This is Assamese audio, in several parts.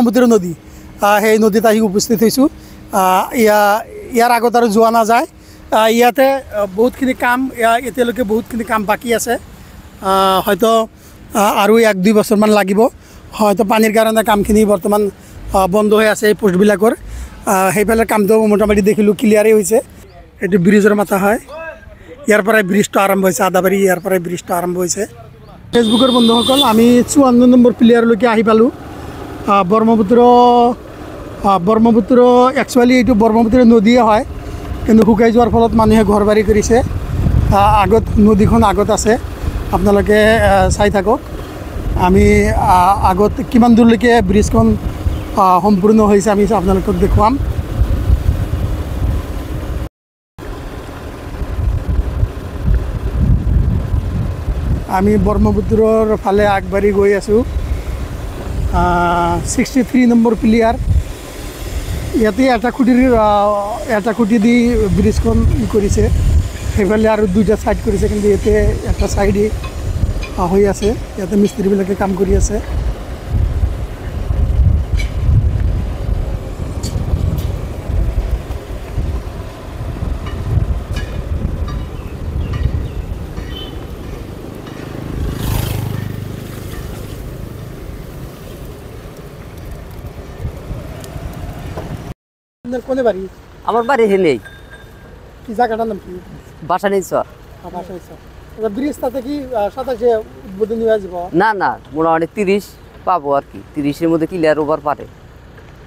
ব্ৰহ্মপুত্ৰ নদী সেই নদীত আহি উপস্থিত হৈছোঁ। ইয়াৰ আগত আৰু যোৱা নাযায়। ইয়াতে বহুতখিনি কাম এতিয়ালৈকে বহুতখিনি কাম বাকী আছে। হয়তো আৰু 1-2 বছৰমান লাগিব। হয়তো পানীৰ কাৰণে কামখিনি বৰ্তমান বন্ধ হৈ আছে এই পোষ্টবিলাকৰ। সেইফালে কামটো মোটামুটি দেখিলোঁ ক্লিয়াৰেই হৈছে। এইটো ব্ৰিজৰ মাথা হয়, ইয়াৰ পৰাই ব্ৰিজটো আৰম্ভ হৈছে। আদাবাৰী ইয়াৰ পৰাই ব্ৰিজটো আৰম্ভ হৈছে। ফেচবুকৰ বন্ধুসকল, আমি 54 নম্বৰ প্লেয়াৰলৈকে আহি পালোঁ। ব্ৰহ্মপুত্ৰ একচুৱেলি এইটো ব্ৰহ্মপুত্ৰ নদীয়ে হয়, কিন্তু শুকাই যোৱাৰ ফলত মানুহে ঘৰ বাৰী কৰিছে। আগত নদীখন আগত আছে, আপোনালোকে চাই থাকক। আমি আগত কিমান দূৰলৈকে ব্ৰিজখন সম্পূৰ্ণ হৈছে আমি আপোনালোকক দেখুৱাম। আমি ব্ৰহ্মপুত্ৰৰ ফালে আগবাঢ়ি গৈ আছোঁ। 63 নম্বৰ প্লেয়াৰ। ইয়াতে এটা খুঁটি দি ব্ৰিজখন কৰিছে। সেইফালে আৰু 2টা ছাইড কৰিছে, কিন্তু ইয়াতে এটা ছাইডেই হৈ আছে। ইয়াতে মিস্ত্ৰীবিলাকে কাম কৰি আছে। আপনার কোনে বাড়ি? আমার বাড়ি হেনেই। কি জায়গাটার নাম কি? বাসানি চর। বাসানি চর। এটা ব্রিজটাতে কি 27 উদ্বোধনী হয়ে যাব? না না, মোটামুটি 30 পাবো আর কি। 30-এর মধ্যে ক্লিয়ার ওভার পারে।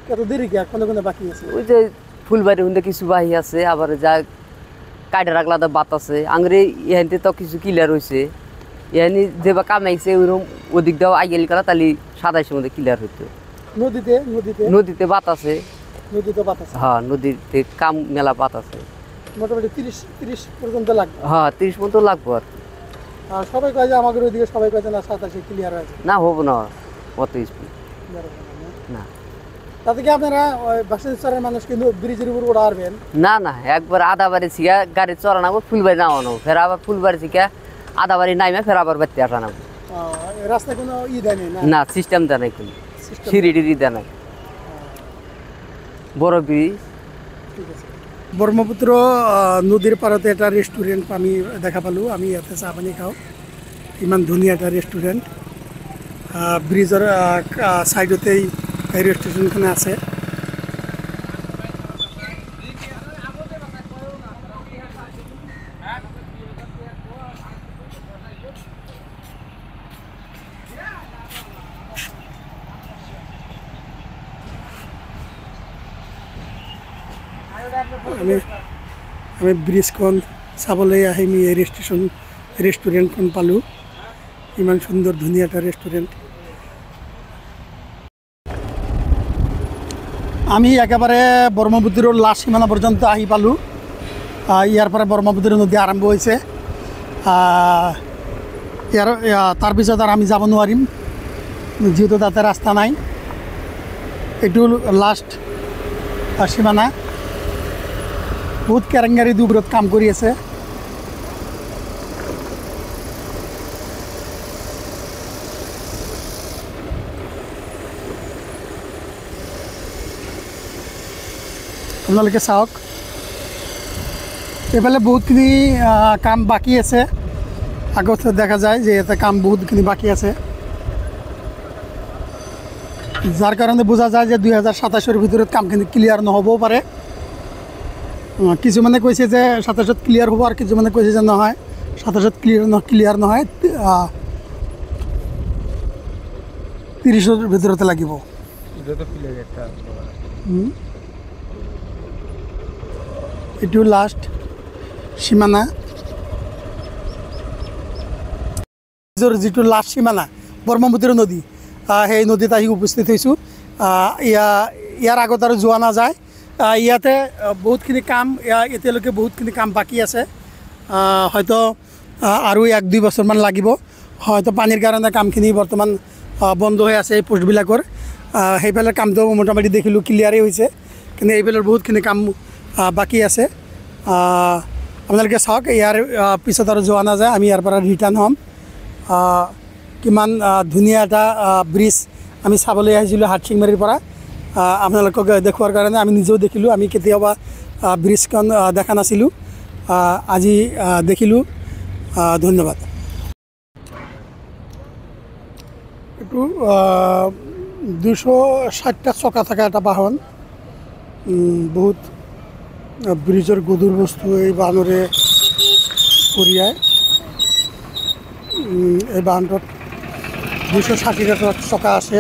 কত দেরি কি কোনে কোনে বাকি আছে? ওই যে ফুলবাড়ি হুন্দে কিছু বাহি আছে, আবার যা কাইডা রাখলাদা বাত আছে। আংরে ইহানতে তো কিছু ক্লিয়ার হয়েছে। ইহানি যেবা কামাইছে ওইরকম ওদিক দাও আইগেল করা তাহলে 27-এর মধ্যে ক্লিয়ার হইতো। নদীতে বাত আছে। নদীতে বাত আছে? হ্যাঁ, নদীতে কাম মেলা বাত আছে। মোটামুটি 30 পর্যন্ত লাগবে? হ্যাঁ, 30 পর্যন্ত লাগবে আর কি। সবাই কয় যে আমাদের ওইদিকে সবাই কয় যে না 27-এ ক্লিয়ার হয়েছে। না হবো না অত স্পিড না। তাতে কি আপনারা বাসানি চরের মানুষ কিন্তু ব্রিজের উপর ওরা আসবেন? না না, একবার আদাবাড়ি শিখা গাড়ি চড়ানাবো, ফুলবাড়ি নামানো, ফের আবার ফুলবাড়ি শিখা আদাবাড়ি নামে ফের আবার বাড়িতে আসানাবো। রাস্তায় কোনো দেয় না? না, সিস্টেম দেয় নাই, কোনো সিঁড়ি দেয় নাই। বড় ব্রিজ। ঠিক আছে। ব্রহ্মপুত্র নদীর পাৰতে এটা ৰেষ্টুৰেণ্ট আমি দেখা পালোঁ। আমি ইয়াতে চাহ পানী খাওঁ। ইমান ধুনীয়া এটা ৰেষ্টুৰেণ্ট। ব্ৰিজৰ ছাইডতেই এই ৰেষ্টুৰেণ্টখন আছে। আমি ব্ৰিজখন চাবলৈ আহিম। এই ৰেষ্টুৰেণ্টখন পালোঁ। ইমান সুন্দৰ ধুনীয়া এটা ৰেষ্টুৰেণ্ট। আমি একেবাৰে ব্ৰহ্মপুত্ৰৰ লাষ্ট সীমানা পৰ্যন্ত আহি পালোঁ। ইয়াৰ পৰা ব্ৰহ্মপুত্ৰ নদী আৰম্ভ হৈছে। তাৰপিছত আৰু আমি যাব নোৱাৰিম, যিহেতু তাতে ৰাস্তা নাই। এইটো লাষ্ট সীমানা। বহুত কেৰেংগাৰী দুবৰত কাম কৰি আছে। আপোনালোকে চাওক, এইফালে বহুতখিনি কাম বাকী আছে। আগত দেখা যায় যে ইয়াতে কাম বহুতখিনি বাকী আছে, যাৰ কাৰণে বুজা যায় যে 2027-ৰ ভিতৰত কামখিনি ক্লিয়াৰ নহ'বও পাৰে। কিছুমানে কৈছে যে 27-ত ক্লিয়াৰ হ'ব, আৰু কিছুমানে কৈছে যে নহয় 27-ত ক্লিয়াৰ নহয়, 30-ৰ ভিতৰতে লাগিব। এইটো লাষ্ট সীমানা। যিটো লাষ্ট সীমানা ব্ৰহ্মপুত্ৰ নদী, সেই নদীত আহি উপস্থিত হৈছোঁ। ইয়াৰ আগত আৰু যোৱা নাযায়। ইয়াতে বহুতখিনি কাম এতিয়ালৈকে বহুতখিনি কাম বাকী আছে। হয়তো আৰু 1-2 বছৰমান লাগিব। হয়তো পানীৰ কাৰণে কামখিনি বৰ্তমান বন্ধ হৈ আছে এই পোষ্টবিলাকৰ। সেইফালে কামটো মোটামুটি দেখিলোঁ ক্লিয়াৰেই হৈছে, কিন্তু এইফালৰ বহুতখিনি কাম বাকী আছে। আপোনালোকে চাওক, ইয়াৰ পিছত আৰু যোৱা নাযায়। আমি ইয়াৰ পৰা ৰিটাৰ্ণ হ'ম। কিমান ধুনীয়া এটা ব্ৰিজ আমি চাবলৈ আহিছিলোঁ হাটশিঙমাৰীৰ পৰা আপোনালোকক দেখুৱাৰ কাৰণে। আমি নিজেও দেখিলোঁ, আমি কেতিয়াবা ব্ৰিজখন দেখা নাছিলোঁ, আজি দেখিলোঁ। ধন্যবাদ। এইটো 260টা চকা থকা এটা বাহন, বহুত ব্ৰিজৰ গধুৰ বস্তু এই বাহনৰে কঢ়িয়ায়। এই বাহনটোত 260টা চকা আছে।